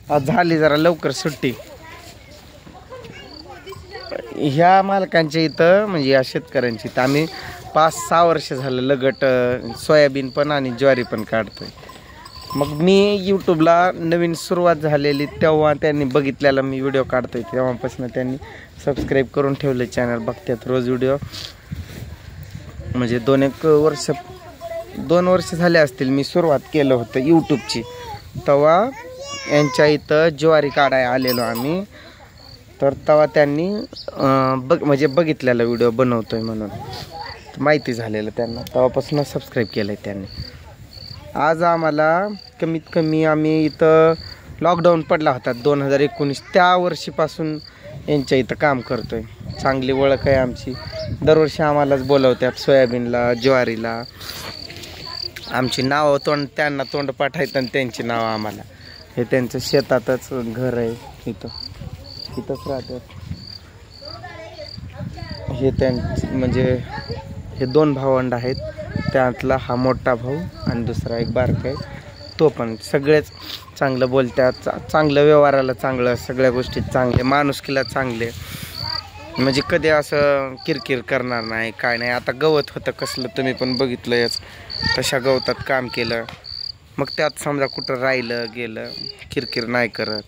आज झाली जरा लवकर सुट्टी. ह्या मालकांच्या इथं म्हणजे या शेतकऱ्यांची इथं आम्ही 5-6 वर्ष झालं लगट सोयाबीन पण आणि ज्वारी पण काढतोय. मग मी यूट्यूबला नवीन सुरुवात झालेली तेव्हा त्यांनी बघितलेला मी व्हिडिओ काढतोय, तेव्हापासून त्यांनी सबस्क्राईब करून ठेवले चॅनल. बघतात रोज व्हिडिओ. म्हणजे 2 वर्ष झाले असतील मी सुरुवात केलं होतं यूट्यूबची. तेव्हा यांच्या इथं ज्वारी काढाय आलेलो आम्ही. तर तेव्हा त्यांनी म्हणजे बघितलेला व्हिडिओ बनवतोय म्हणून माहिती झालेलं त्यांना, तेव्हापासून सबस्क्राईब केलं आहे त्यांनी. आज आम्हाला कमीत कमी आम्ही इथं लॉकडाऊन पडला होता 2019, त्या वर्षीपासून यांच्या इथं काम करतोय. चांगली ओळख आहे आमची. दरवर्षी आम्हालाच बोलवतात सोयाबीनला, ज्वारीला. आमची नावं त्यांना तोंड पाठायचं आणि त्यांची नावं आम्हाला. हे त्यांचं शेतातच घर आहे, इथंच राहतात. हे म्हणजे हे 2 भावंड आहेत. त्यातला हा मोठा भाऊ आणि दुसरा एक बारका आहे. तो पण सगळेच चांगलं बोलतात, चांगलं व्यवहाराला चांगलं, सगळ्या गोष्टीत चांगले, माणुसकीला चांगले. म्हणजे कधी असं किरकिर करणार नाही, काय नाही. आता गवत होतं कसलं तुम्ही पण बघितलंयच, तशा गवतात काम केलं. मग त्यात समजा कुठं राहिलं गेलं किरकिर नाही करत.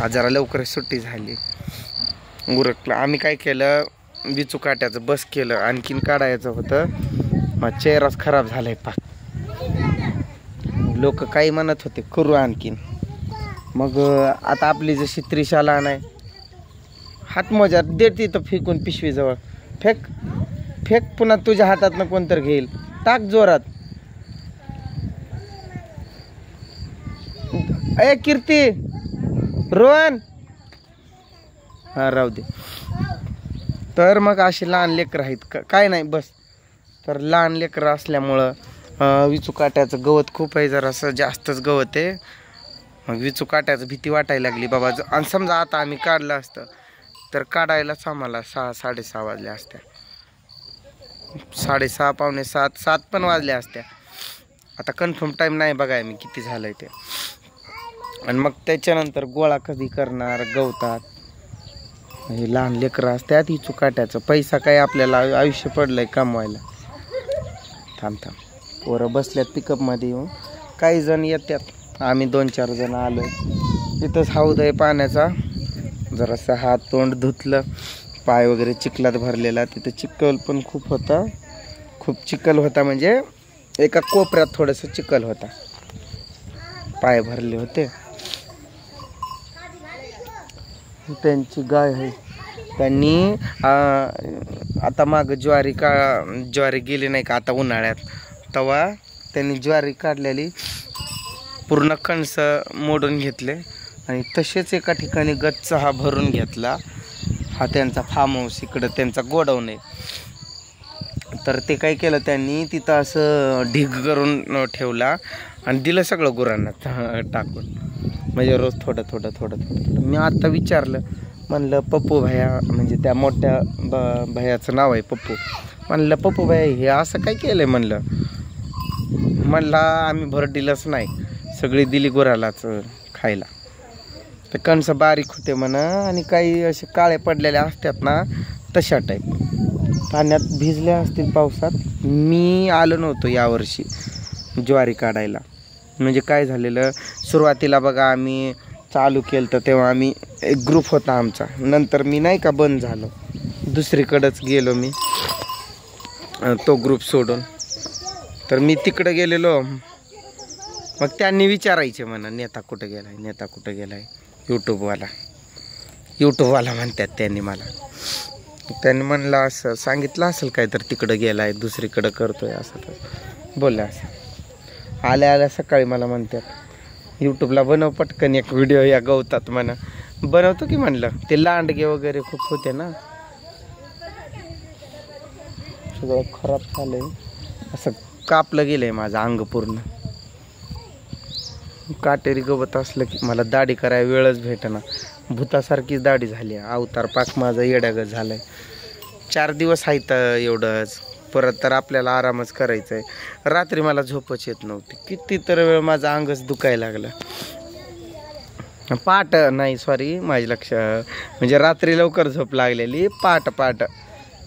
आज जरा लवकर सुट्टी झाली, उरकलं. आम्ही काय केलं, विचू काट्याचं बस केलं. आणखीन काढायचं होतं, मग चेहराच खराब झालाय पाक. लोक काही म्हणत होते करू आणखीन. मग आता आपली जशी त्रिशाला नाही, हातमोजा देते तर फेकून पिशवीजवळ फेक. पुन्हा तुझ्या हातातनं कोणतर घेईल, टाक जोरात. ए कीर्ती, रोहन, हा राहू दे. तर मग अशी लहान लेकरं आहेत काय नाही बस. तर लहान लेकरं असल्यामुळं विचू काट्याचं गवत खूप आहे, जरासं जास्तच गवत आहे. मग विचू काट्याचं भीती वाटायला लागली बाबा. आणि समजा आता आम्ही काढलं असतं तर काढायलाच आम्हाला 6-6:30 वाजल्या असत्या. 6:30, पावणे 7 पण वाजल्या असत्या. आता कन्फर्म टाईम नाही बघाय मी किती झालंय ते. आणि मग त्याच्यानंतर गोळा कधी करणार गवतात. हे लहान लेकरं असतात. ही चुकाट्याचं पैसा काय आपल्याला आयुष्य पडलंय कमवायला. थांब पोरं बसल्यात पिकअपमध्ये येऊन. काही जण येतात, आम्ही 2-4 जण आलो. तिथंच हौद आहे पाण्याचा. जरासं हात तोंड धुतलं, पाय वगैरे चिखलात भरलेला. तिथं चिखल पण खूप होता, खूप चिखल होता. म्हणजे एका कोपऱ्यात थोडंसं चिखल होता, पाय भरले होते. त्यांची गाय आहे. त्यांनी आता माग ज्वारी गेली नाही का आता उन्हाळ्यात, तेव्हा त्यांनी ज्वारी काढलेली पूर्ण कणस मोडून घेतले आणि तसेच एका ठिकाणी गच्च हा भरून घेतला. हा त्यांचा फार्म हाऊस, इकडं त्यांचा गोडाऊन आहे. तर ते काय केलं त्यांनी, तिथं असं ढीग करून ठेवला आणि दिलं सगळं गुरांना टाकून. म्हणजे रोज थोडं. मी आता विचारलं, म्हणलं पप्पू भैया, म्हणजे त्या मोठ्या भैयाचं नाव आहे पप्पू. म्हणलं पप्पू भैया हे असं काय केलं आहे म्हणलं आम्ही भर दिलंच नाही, सगळी दिली गुरालाच खायला. तर कणस बारीक होते म्हणा आणि काही असे काळे पडलेले असतात ना तशा टाईप. पाण्यात भिजल्या असतील पावसात. मी आलो नव्हतो यावर्षी ज्वारी काढायला. म्हणजे काय झालेलं, सुरुवातीला बघा आम्ही चालू केलं तर तेव्हा आम्ही एक ग्रुप होता आमचा. नंतर मी नाही का बंद झालो, दुसरीकडंच गेलो मी तो ग्रुप सोडून. तर मी तिकडं गेलेलो. मग त्यांनी विचारायचे म्हणा नेता कुठं गेलाय. यूट्यूबवाला म्हणतात त्यांनी मला. त्यांनी म्हणलं असं सांगितलं असेल काय तर तिकडं गेलाय, दुसरीकडं करतोय असं तर बोलले. असं आल्या सकाळी मला म्हणतात यूट्यूबला बनव पटकन एक व्हिडिओ या गवतात म्हणा. बनवतो की म्हणलं. ते लांडगे वगैरे खूप होते ना, सगळं खराब झालंय. असं कापलं गेलंय माझं अंग पूर्ण. काटेरी गवत असलं की मला दाढी करायला वेळच भेटेना. भूतासारखीच दाढी झाली. अवतार पाक माझा येड्यागत झालाय. 4 दिवस आहे तर एवढंच. परत तर आपल्याला आरामच करायचा आहे. रात्री मला झोपच येत नव्हती, किती तर वेळ माझं अंगच दुखायला लागलं. पाट नाही सॉरी माझी लक्ष म्हणजे रात्री लवकर झोप लागलेली, पाट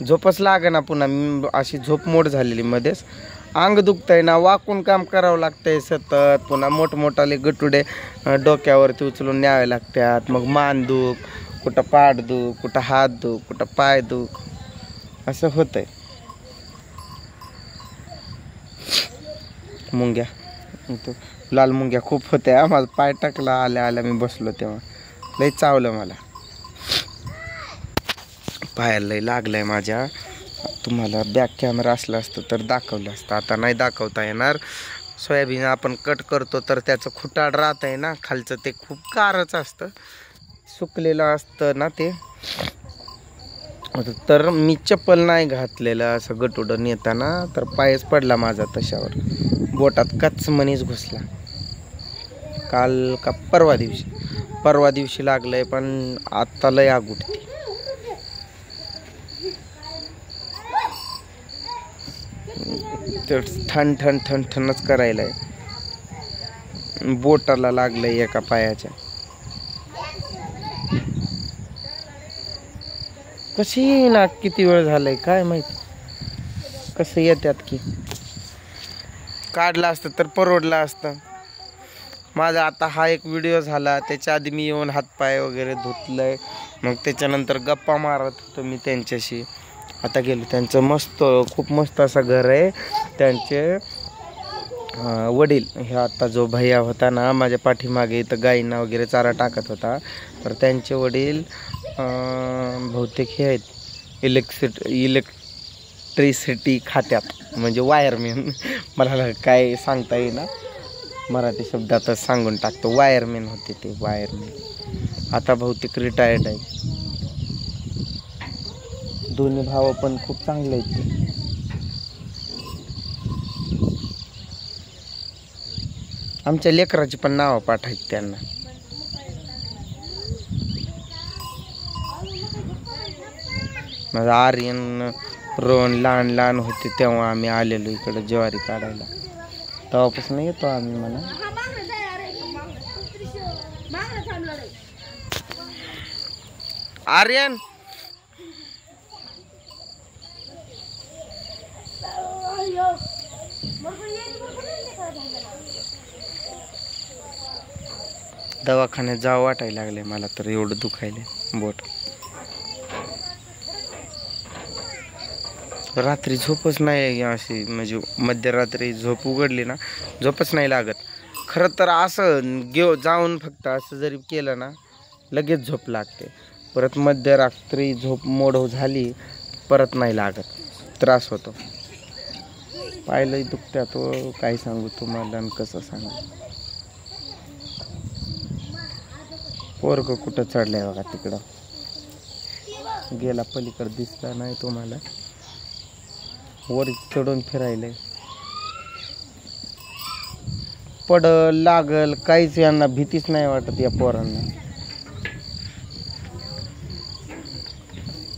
झोपच ना पुन्हा अशी झोप मोड झालेली मध्येच. अंग दुखतंय ना, वाकून काम करावं लागतंय सतत. पुन्हा मोठमोठाले गटुडे डोक्यावरती उचलून न्यावे लागतात. मग मान दुख, कुठं पाठ दुख, कुठं हात दुख, कुठं पाय दुख, असं होतंय. मुंग्या तो लाल मुंग्या खूप होत्या. माझा पाय टाकला आल्या मी बसलो तेव्हा लई चावलं मला. पायाला लई लागलंय माझ्या. तुम्हाला बॅक कॅमेरा असला असतं तर दाखवलं असतं, आता नाही दाखवता येणार. सोयाबीन आपण कट करतो तर त्याचं खुटाड राहत आहे ना खालचं, ते खूप कारच असतं, सुकलेलं असतं ना ते. तर मी चप्पल नाही घातलेलं असं गटुडं नेताना, तर पायच पडला माझा तशावर, बोटात कचमणीच घुसला. काल का परवा दिवशी लागलंय, पण आत्ता लय आग उठते. ठणठणच करायला आहे. बोटाला लागलंय एका पायाच्या. कशी ना किती वेळ झालाय काय माहित, कसं येतात की. काढला असतं तर परवडला असतं. माझा आता हा एक व्हिडिओ झाला, त्याच्या आधी मी येऊन हातपाय वगैरे धुतलंय. मग त्याच्यानंतर गप्पा मारत होतो मी त्यांच्याशी. आता गेलो, त्यांचं मस्त खूप मस्त असं घर आहे. त्यांचे वडील हे आता जो भैया होता ना माझ्या पाठीमागे, इथं गाईंना वगैरे चारा टाकत होता, तर त्यांचे वडील बहुतेक हे आहेत इलेक्ट्रिसिटी खात्यात, म्हणजे वायरमॅन. मला काय सांगता येईना, मराठी शब्दातच सांगून टाकतो. वायरमॅन होते ते, वायरमॅन. आता बहुतेक रिटायर्ड आहे. दोन्ही भाव पण खूप चांगले आहेत ते. आमच्या लेकराची पण नावं पाठायची त्यांना. माझा आर्यन रोहन लहान होते तेव्हा आम्ही आलेलो इकडं ज्वारी काढायला, तेव्हापासून येतो आम्ही. म्हणा आर्यन दवाखान्यात जावं वाटायला लागले मला तर, एवढं दुखायले बोट. रात्री झोपच नाही अशी, म्हणजे मध्यरात्री झोप उघडली ना झोपच नाही लागत. खरं तर असं जाऊन फक्त असं जरी केलं ना लगेच झोप लागते. परत मध्यरात्री झोप मोड झाली परत नाही लागत, त्रास होतो. पाहिलंही दुखत्या तो, काय सांगू तुम्हाला आणि कसं सांगू. पोरग कुठं चढलंय बघा तिकडं, गेला पलीकडं, दिसला नाही तुम्हाला. वर चढून फिरायलंय. पडल लागल काहीच यांना भीतीच नाही वाटत या पोरांना.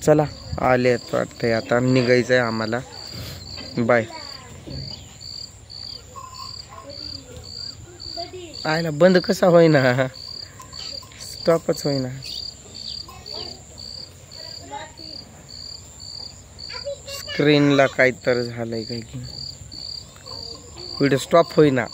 चला आलेत वाटतंय, आता निघायचंय आम्हाला. बाय. आयला बंद कसा होईना, स्टॉपच होईना. स्क्रीनला काय तर झालंय, काय की व्हिडिओ स्टॉप होईना.